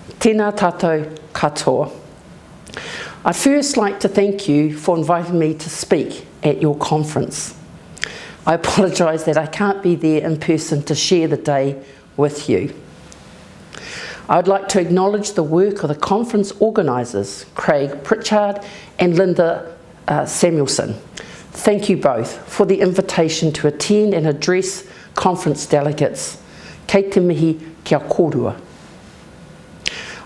Tēnā tātou katoa. I'd first like to thank you for inviting me to speak at your conference. I apologise that I can't be there in person to share the day with you. I would like to acknowledge the work of the conference organisers, Craig Pritchard and Linda Samuelson. Thank you both for the invitation to attend and address conference delegates. Kei te mihi kia kōrua.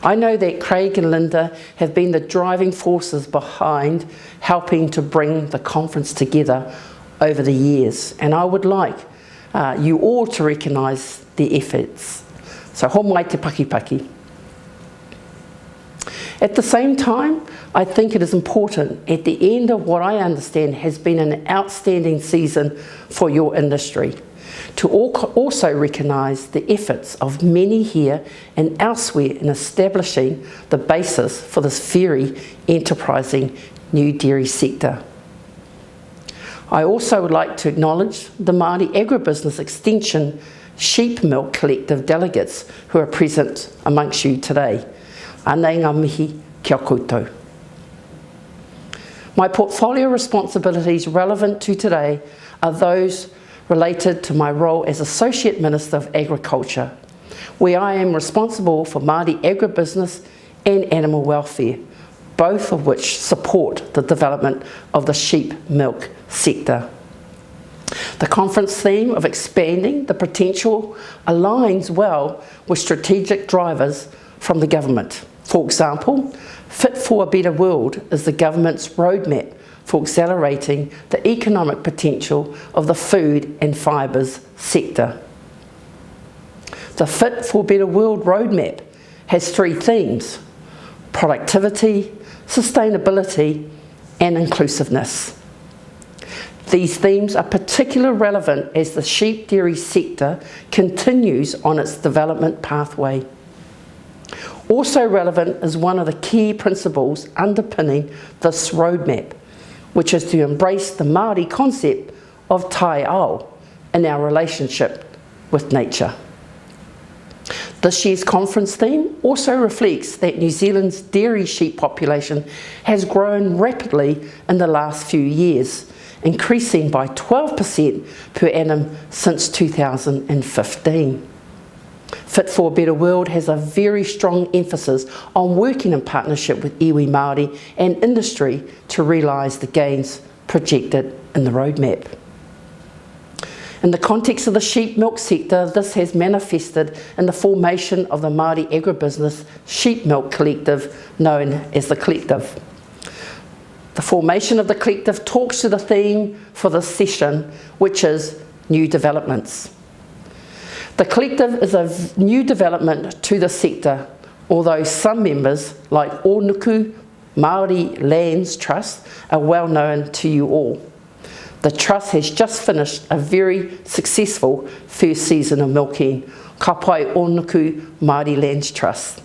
I know that Craig and Linda have been the driving forces behind helping to bring the conference together over the years, and I would like you all to recognise their efforts. So ho mai te pakipaki. At the same time, I think it is important at the end of what I understand has been an outstanding season for your industry to also recognise the efforts of many here and elsewhere in establishing the basis for this very enterprising new dairy sector. I also would like to acknowledge the Māori Agribusiness Extension Sheep Milk Collective delegates who are present amongst you today. Anei ngā mihi kia koutou. My portfolio responsibilities relevant to today are those related to my role as Associate Minister of Agriculture, where I am responsible for Māori agribusiness and animal welfare, both of which support the development of the sheep milk sector. The conference theme of expanding the potential aligns well with strategic drivers from the government. For example, Fit for a Better World is the government's roadmap for accelerating the economic potential of the food and fibres sector. The Fit for a Better World roadmap has three themes: productivity, sustainability and inclusiveness. These themes are particularly relevant as the sheep dairy sector continues on its development pathway. Also relevant is one of the key principles underpinning this roadmap, which is to embrace the Māori concept of tai ao in our relationship with nature. This year's conference theme also reflects that New Zealand's dairy sheep population has grown rapidly in the last few years, increasing by 12% per annum since 2015. Fit for a Better World has a very strong emphasis on working in partnership with iwi Māori and industry to realise the gains projected in the roadmap. In the context of the sheep milk sector, this has manifested in the formation of the Māori Agribusiness Sheep Milk Collective, known as the Collective. The formation of the Collective talks to the theme for this session, which is new developments. The Collective is a new development to the sector, although some members, like Ōnuku Māori Lands Trust, are well known to you all. The Trust has just finished a very successful first season of milking, ka pai Ōnuku Māori Lands Trust.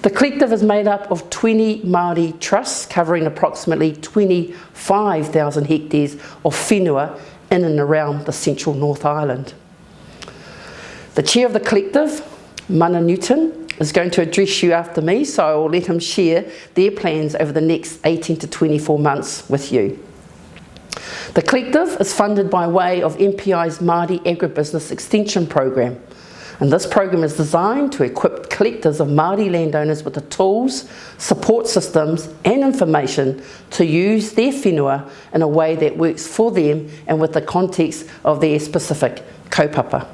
The Collective is made up of 20 Māori trusts covering approximately 25,000 hectares of whenua in and around the central North Island. The chair of the Collective, Mana Newton, is going to address you after me, so I will let him share their plans over the next 18 to 24 months with you. The Collective is funded by way of MPI's Māori Agribusiness Extension Program, and this program is designed to equip collectives of Māori landowners with the tools, support systems and information to use their whenua in a way that works for them and with the context of their specific kaupapa.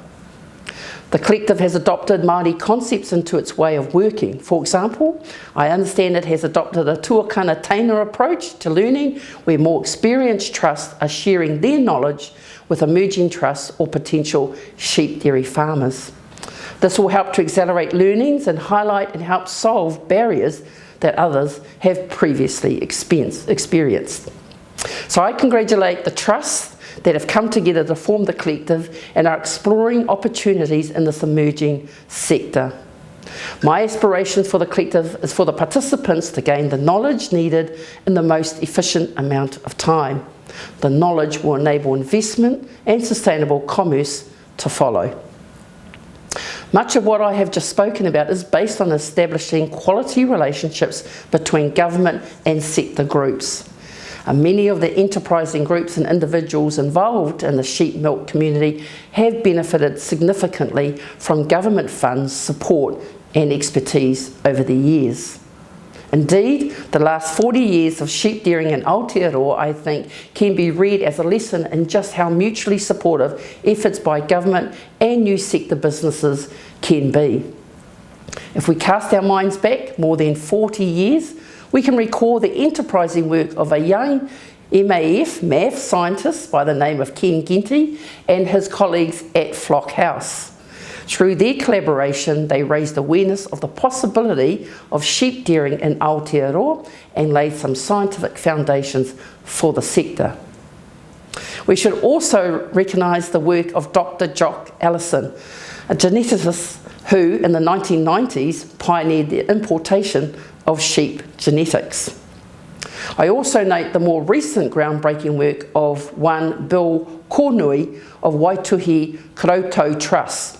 The Collective has adopted Māori concepts into its way of working. For example, I understand it has adopted a tuakana teina approach to learning, where more experienced trusts are sharing their knowledge with emerging trusts or potential sheep dairy farmers. This will help to accelerate learnings and highlight and help solve barriers that others have previously experienced. So I congratulate the trusts that have come together to form the Collective and are exploring opportunities in this emerging sector. My aspiration for the Collective is for the participants to gain the knowledge needed in the most efficient amount of time. The knowledge will enable investment and sustainable commerce to follow. Much of what I have just spoken about is based on establishing quality relationships between government and sector groups. Many of the enterprising groups and individuals involved in the sheep milk community have benefited significantly from government funds, support and expertise over the years. Indeed, the last 40 years of sheep dairying in Aotearoa, I think, can be read as a lesson in just how mutually supportive efforts by government and new sector businesses can be. If we cast our minds back more than 40 years, we can recall the enterprising work of a young math scientist by the name of Ken Ginty and his colleagues at Flock House. Through their collaboration, they raised awareness of the possibility of sheep dairying in Aotearoa and laid some scientific foundations for the sector. We should also recognise the work of Dr. Jock Allison, a geneticist who, in the 1990s, pioneered the importation of sheep genetics. I also note the more recent groundbreaking work of one Bill Kornui of Whaitiri Koutou Trust,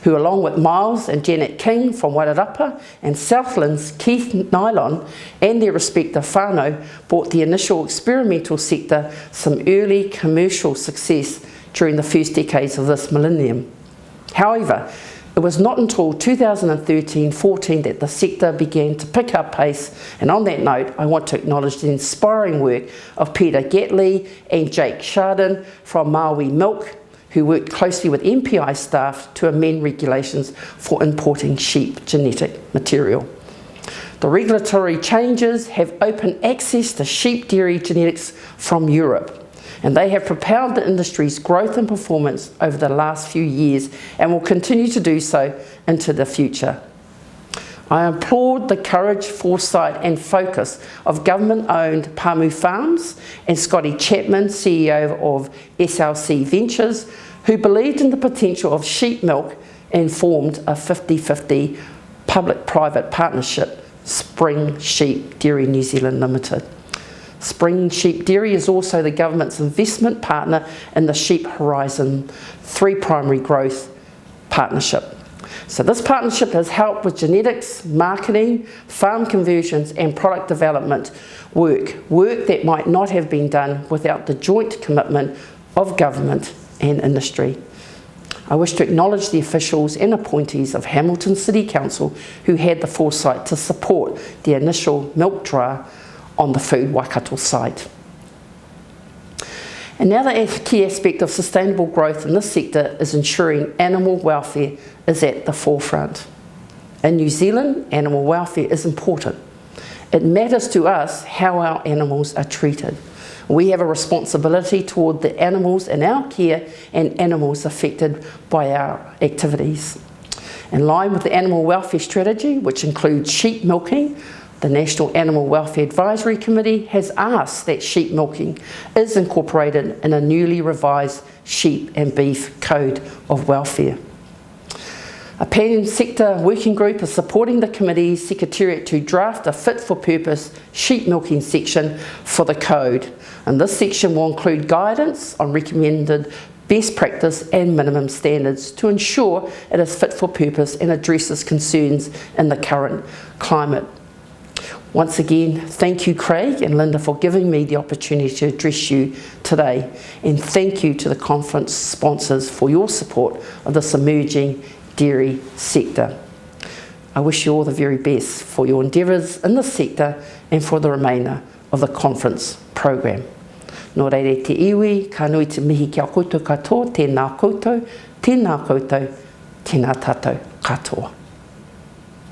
who along with Miles and Janet King from Wairarapa and Southland's Keith Nylon and their respective whānau brought the initial experimental sector some early commercial success during the first decades of this millennium. However, it was not until 2013-14 that the sector began to pick up pace, and on that note I want to acknowledge the inspiring work of Peter Gatley and Jake Chardin from Maui Milk, who worked closely with MPI staff to amend regulations for importing sheep genetic material. The regulatory changes have opened access to sheep dairy genetics from Europe, and they have propelled the industry's growth and performance over the last few years and will continue to do so into the future. I applaud the courage, foresight and focus of government-owned Pāmu Farms and Scotty Chapman, CEO of SLC Ventures, who believed in the potential of sheep milk and formed a 50-50 public-private partnership, Spring Sheep Dairy New Zealand Limited. Spring Sheep Dairy is also the government's investment partner in the Sheep Horizon 3 Primary Growth Partnership. So this partnership has helped with genetics, marketing, farm conversions and product development work that might not have been done without the joint commitment of government and industry. I wish to acknowledge the officials and appointees of Hamilton City Council who had the foresight to support the initial milk trial on the Food Waikato site. And now the key aspect of sustainable growth in this sector is ensuring animal welfare is at the forefront. In New Zealand, animal welfare is important. It matters to us how our animals are treated. We have a responsibility toward the animals in our care and animals affected by our activities. In line with the animal welfare strategy, which includes sheep milking, the National Animal Welfare Advisory Committee has asked that sheep milking is incorporated in a newly revised sheep and beef code of welfare. A pan-sector working group is supporting the committee's secretariat to draft a fit-for-purpose sheep milking section for the code, and this section will include guidance on recommended best practice and minimum standards to ensure it is fit for purpose and addresses concerns in the current climate. Once again, thank you Craig and Linda for giving me the opportunity to address you today, and thank you to the conference sponsors for your support of this emerging dairy sector. I wish you all the very best for your endeavours in this sector and for the remainder of the conference program. Nō reire te iwi, ka nui te mihi kia koutou katoa, tēnā koutou, tēnā tātou katoa.